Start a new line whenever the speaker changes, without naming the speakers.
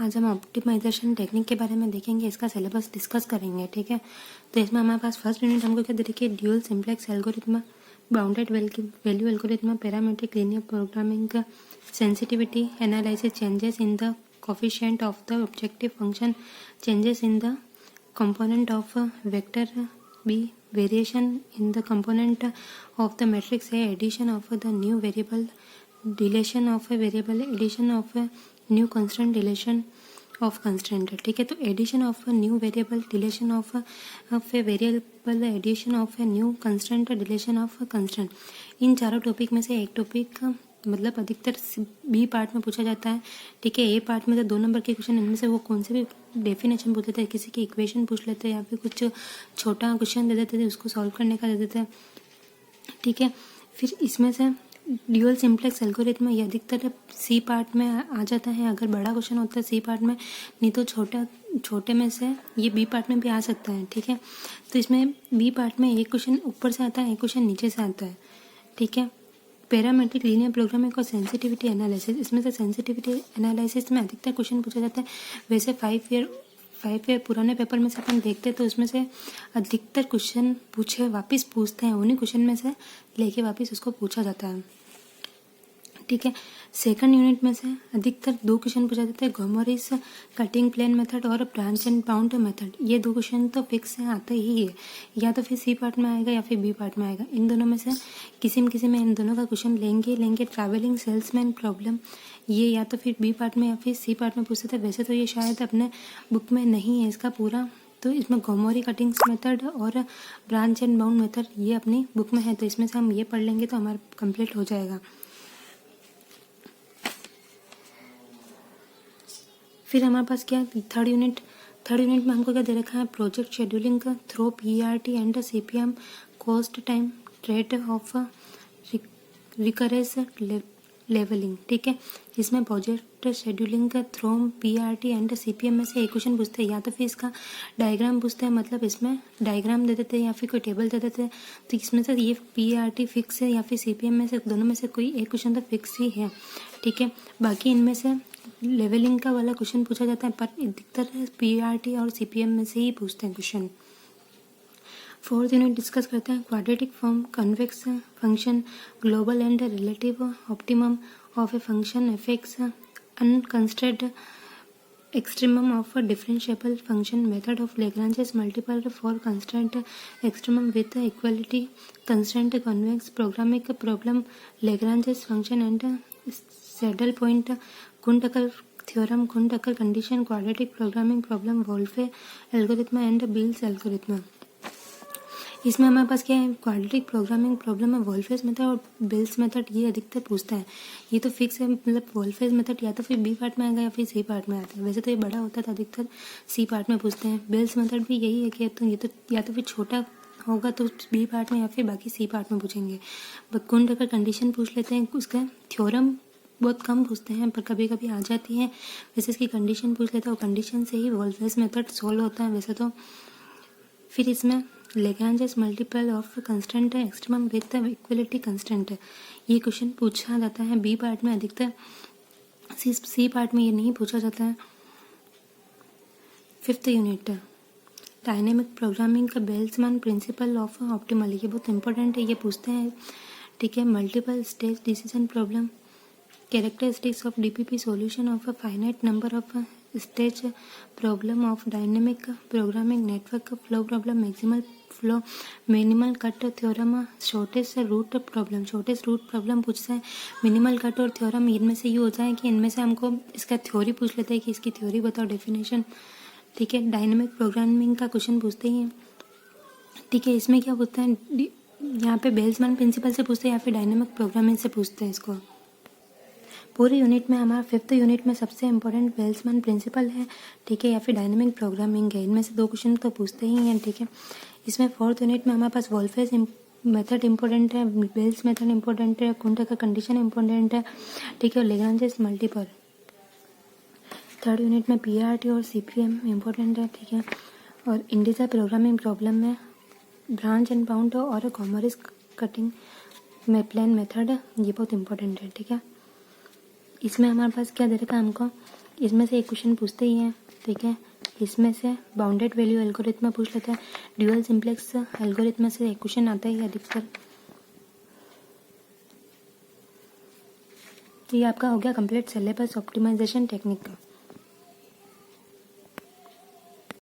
आज हम optimisation technique के बारे में देखेंगे, इसका सिलेबस डिस्कस करेंगे। ठीक है, तो इसमें हमारे पास फर्स्ट यूनिट हमको क्या देखिए, dual simplex algorithm, bounded value algorithm, parametric linear programming, sensitivity analysis, changes in the coefficient of the objective function, changes in the component of vector B, variation in the component of the matrix A, addition of the new variable, deletion of a variable, addition of a new constant, deletion of constant। ठीक है, तो addition of a new variable, deletion of a variable, addition of a new constant, deletion of a constant, इन चारों topic में से एक topic मतलब अधिकतर B part में पूछा जाता है। ठीक है, ए पार्ट में तो 2 नंबर के क्वेश्चन, इनमें से वो कौन से भी डेफिनेशन पूछ लेते हैं, किसी की इक्वेशन पूछ लेते हैं या फिर कुछ छोटा क्वेश्चन दे देते थे, उसको सॉल्व करने का दे देते हैं। ठीक है, फिर इसमें से ड्यूल सिंप्लेक्स एल्गोरिथम ये अधिकतर सी पार्ट में आ जाता है, अगर बड़ा क्वेश्चन होता है सी पार्ट में, नहीं तो छोटे में से ये बी पार्ट में भी आ सकता है। ठीक है, तो इसमें बी पार्ट में एक क्वेश्चन ऊपर से आता है, एक क्वेश्चन नीचे से आता है। ठीक है, पैरामीट्रिक लीनियर प्रोग्रामिंग और सेंसिटिविटी एनालिसिस, इसमें से सेंसिटिविटी एनालिसिस में अधिकतर क्वेश्चन पूछा जाता है। वैसे 5 ईयर पुराने पेपर में से अपन देखते हैं तो उसमें से अधिकतर क्वेश्चन वापस पूछते हैं, उन्हीं क्वेश्चन में से लेके वापस उसको पूछा जाता है। ठीक है, सेकंड यूनिट में से अधिकतर 2 क्वेश्चन पूछा जाता है, गोमोरिस कटिंग प्लेन मेथड और ब्रांच एंड बाउंड मेथड। ये 2 क्वेश्चन तो फिक्स है, आते ही है, या तो फिर सी पार्ट में आएगा या फिर बी पार्ट में आएगा। इन दोनों में से किसी में इन दोनों का क्वेश्चन लेंगे। ट्रैवलिंग सेल्समैन प्रॉब्लम, ये या तो फिर बी पार्ट में या फिर सी पार्ट में पूछते थे। वैसे तो ये शायद अपने बुक में नहीं है इसका पूरा, तो इसमें गोमोरी कटिंग्स मेथड और ब्रांच एंड बाउंड मेथड ये अपनी बुक में है, तो इसमें से हम ये पढ़ लेंगे तो हमारा कंप्लीट हो जाएगा। फिर हमारे पास क्या थर्ड यूनिट में हमको क्या दे रखा है, project scheduling through PRT and CPM, cost time rate of recurrence levelling. ठीक है, इसमें प्रोजेक्ट शेड्यूलिंग का थ्रो पीआरटी एंड सीपीएम में से एक क्वेश्चन पूछते हैं, या तो फिर इसका डायग्राम पूछते हैं, मतलब इसमें डायग्राम दे देते हैं या फिर कोई टेबल दे देते हैं। तो इसमें से ये पीआरटी फिक्स है या फिर सीपीएम में से दोनों में से कोई एक क्वेश्चन तो फिक्स ही है। ठीक है, बाकी इनमें से लेवलिंग का वाला क्वेश्चन पूछा जाता है, पर अधिकतर पीआरटी और सीपीएम में से ही पूछते हैं क्वेश्चन। फोर्थ यूनिट डिस्कस करते हैं quadratic form, convex function, global and relative optimum of a function, effects unconstrained extremum of differentiable function, method of Lagrange's multiple for constraint extremum with equality constraint, convex programming problem, Lagrange's function and saddle point, Kuhn Tucker theorem, Kuhn Tucker condition, quadratic programming problem, Wolfe algorithm and Beale's algorithm. इसमें हमारे पास क्या है, quadratic programming problem है, Wolfe's method और Beale's method ये अधिकतर पूछता है। ये तो फिक्स है, मतलब वोल्फेज मेथड या तो फिर बी पार्ट में आएगा या फिर सी पार्ट में आता है। वैसे तो ये बड़ा होता था, अधिकतर सी पार्ट में पूछते हैं। बिल्स मेथड भी यही है कि तो ये तो या तो फिर छोटा होगा तो बी पार्ट में या फिर बाकी सी पार्ट में पूछेंगे। कुंड अगर कंडीशन पूछ लेते हैं, उसका थ्योरम बहुत कम पूछते हैं पर कभी कभी आ जाती है। वैसे इसकी कंडीशन पूछ लेते हैं और कंडीशन से ही वोल्फेज मेथड सॉल्व होता है वैसे तो। फिर इसमें लैग्रांजेस मल्टीपल ऑफ कंस्टेंट है, एक्सट्रीमम विथ इक्वलिटी कंस्टेंट है, ये क्वेश्चन पूछा जाता है बी पार्ट में अधिकतर, सी पार्ट में ये नहीं पूछा जाता है। फिफ्थ यूनिट डायनेमिक प्रोग्रामिंग का बेल्समैन प्रिंसिपल ऑफ ऑप्टिमल, ये बहुत इंपॉर्टेंट है, ये पूछते हैं। ठीक है, multiple stage decision problem, characteristics of DPP, solution of a finite number of stage problem of dynamic programming network, flow problem, maximal flow, minimal cut theorem, shortest root problem पूछता है। मिनिमल कट और theorem इनमें से ये हो जाए कि इनमें से हमको इसका थ्योरी पूछ लेते हैं कि इसकी थ्योरी बताओ, डेफिनेशन। ठीक है, डायनेमिक प्रोग्रामिंग का क्वेश्चन पूछते ही हैं। ठीक है, इसमें क्या पूछता है, यहाँ पे बेल्समैन प्रिंसिपल से पूछते हैं या फिर डायनेमिक प्रोग्रामिंग से पूछते हैं इसको। पूरे यूनिट में हमारा फिफ्थ यूनिट में सबसे इम्पोर्टेंट बेल्समैन प्रिंसिपल है। ठीक है, या फिर डायनेमिक प्रोग्रामिंग है, इनमें से 2 क्वेश्चन तो पूछते ही हैं। ठीक है, इसमें फोर्थ यूनिट में हमारे पास वोल्फेज मेथड इम्पोर्टेंट है, बेल्स मेथड इम्पोर्टेंट है, कुंड का कंडीशन इम्पोर्टेंट है। ठीक है, और लैग्रांजेस मल्टीपल। थर्ड यूनिट में पीआरटी और सीपीएम इम्पोर्टेंट है। ठीक है, और इंडिजा प्रोग्रामिंग प्रॉब्लम में ब्रांच एंड बाउंड और गोमोरिस कटिंग में प्लेन मेथड, ये बहुत इंपॉर्टेंट है। ठीक है, इसमें हमारे पास क्या दे रखा है हमको, इसमें से एक क्वेश्चन पूछते ही हैं, ठीक है। इसमें से बाउंडेड वैल्यू एल्गोरिथम पूछ लेते हैं। ड्यूअल सिंप्लेक्स एल्गोरिथम से एक क्वेश्चन आता ही है अधिकतर। तो ये आपका हो गया कंप्लीट सिलेबस ऑप्टिमाइजेशन टेक्निक का।